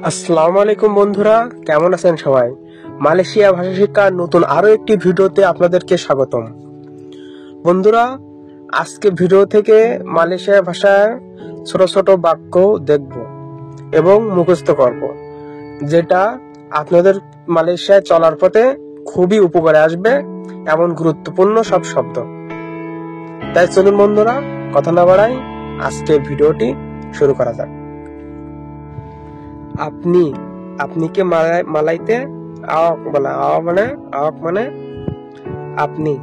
আসসালামু আলাইকুম বন্ধুরা, কেমন আছেন সবাই? মালয়েশিয়া ভাষা শিক্ষার নতুন আরো একটি ভিডিওতে আপনাদেরকে স্বাগতম। বন্ধুরা, আজকে ভিডিও থেকে মালয়েশিয়া ভাষায় ছোট ছোট বাক্য দেখব এবং মুখস্থ করব, যেটা আপনাদের মালয়েশিয়ায় চলার পথে খুবই উপকারে আসবে, এমন গুরুত্বপূর্ণ সব শব্দ। তাই চলুন বন্ধুরা, কথা না বাড়াই আজকে ভিডিওটি শুরু করা যাক। আপনি, আপনি কে মালাইতে আওয়াক বলা, আওয়াক মানে আপনি।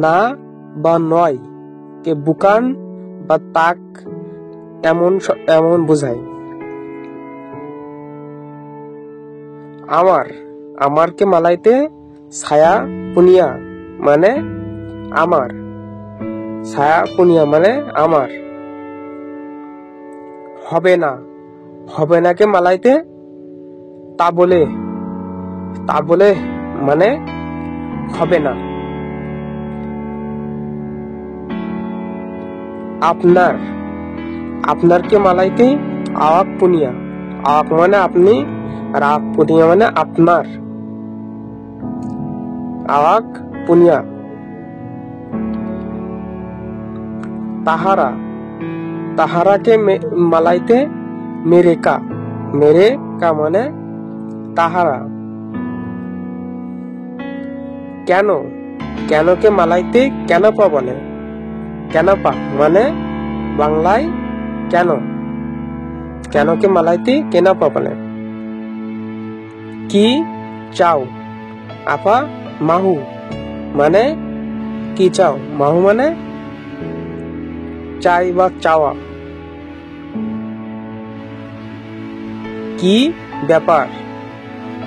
না বা নয় কে বুকান বা তাক এমন বোঝায়। আমার কে মালাইতে ছায়া পুনিয়া মানে আমার, ছায়া পুনিয়া মানে আমার। হবে না কে মালাইতে তা বলে মানে হবে না। আপনার কে মালাইতে আওয়াক পুনিয়া, আওয়াক মানে আপনি আর আওয়াক পুনিয়া মানে আপনার, আওয়াক পুনিয়া। তাহারা কে মালাইতে মেরে কা মানে তাহারা। কেন কে মালাইতে কেনপা বলে, কেনপা মানে বাংলায় কেন কে মালাইতে কেনপা বলে। কি চাও আপা মাহু মানে কি চাও, মাহু মানে চাই বা চাওয়া। কি ব্যাপার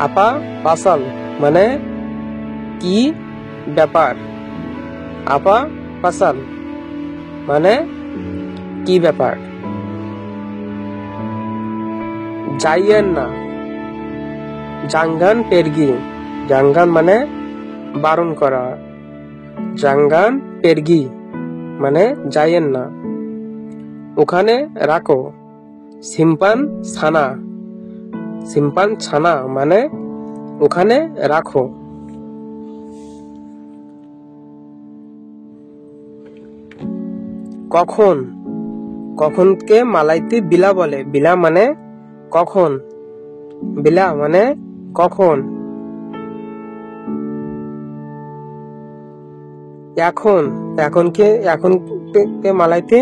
আপা পাসাল মানে কি ব্যাপার, আপা পাসাল মানে কি ব্যাপার। যাইয়েন না জাঙ্গান পেরগি, জাঙ্গান মানে বারণ করা, জাঙ্গান পেরগি মানে যাইয়েন না। ওখানে রাখো সিম্পান ছানা মানে ওখানে রাখো। কখন কে মালাইতে বিলা বলে, বিলা মানে কখন, বিলা মানে কখন। এখন কে মালাইতে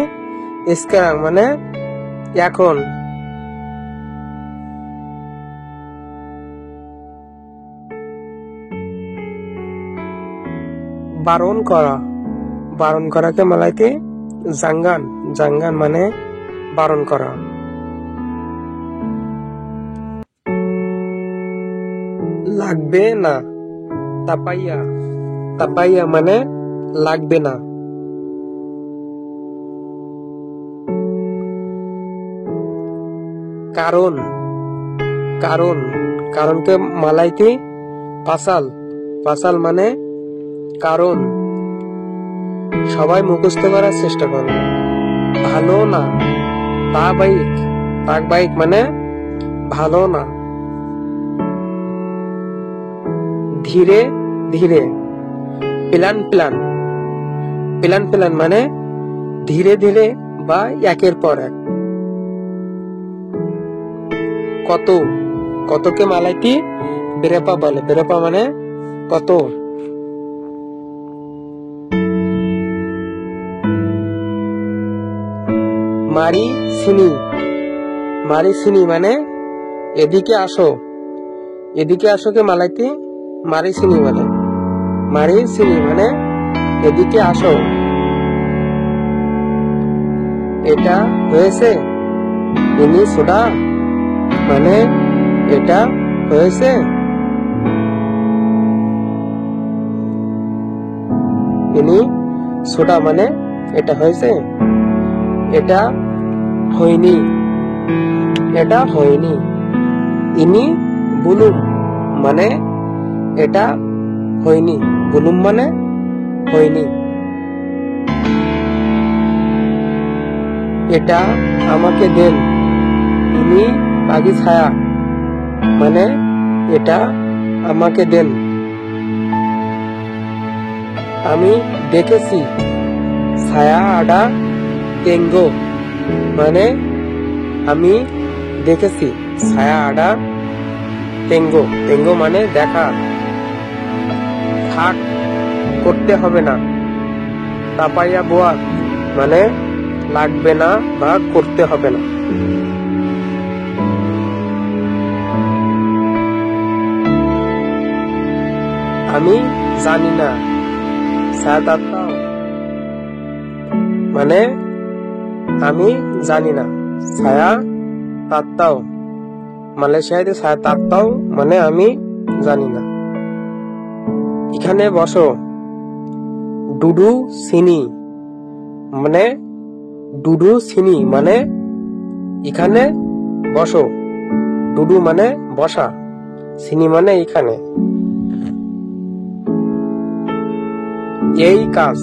ইসকারাং মানে এখন। বারণ করা কে মালাইতে জাঙ্গান মানে বারণ করা। লাগবে না তাপাইয়া মানে লাগবে না। কারণ কে মালাইতে পাসাল মানে কারণ। সবাই মুখস্থ করার চেষ্টা করো। ভালো না তাক বাইক মানে ভালো না। ধীরে ধীরে প্লান মানে ধীরে ধীরে বা একের পর এক। কতকে মালাইতে বেরেপা বলে, বেরেপা মানে কত। মারি সিনি মানে এদিকে আসো কে মালাইতে মারি সিনি মানে এদিকে আসো। এটা হয়েছে ইনি সোডা মানে এটা হয়েছে। ইনি সোডা মানে এটা হয়েছে। এটা হয়নি ইনি বুলুম মানে এটা হয়নি, বুলুম মানে হয়নি। এটা আমাকে দেন ইনি বাগি ছায়া মানে এটা আমাকে দেন। আমি দেখেছি ছায়া আডা টেঙ্গো মানে আমি দেখেছি ছায়া আডা টেঙ্গো। টেঙ্গো মানে দেখা। থাক করতে হবে না। তাপাইয়া বোয়া মানে লাগবে না বা করতে হবে না। আমি জানি না ছায়া তাত্তাও মানে আমি জানি না ছায়া তাত্তাও। মালয়েশিয়াতে ছায়া তাত্তাও মানে আমি জানি না। এখানে বসো ডুডু সিনি মানে ডুডু সিনি মানে এখানে বসো। ডুডু মানে বসা, সিনি মানে এখানে। এই কাজ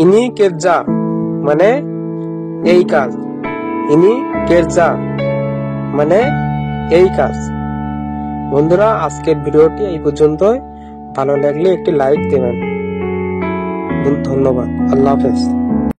ইনি কেরজা মানে এই কাজ। ইনি কেরজা মানে এই কাজ। বন্ধুরা আজকের ভিডিওটি এই পর্যন্তই। ভালো লাগলে একটি লাইক দেবেন। ধন্যবাদ। আল্লাহ হাফেজ।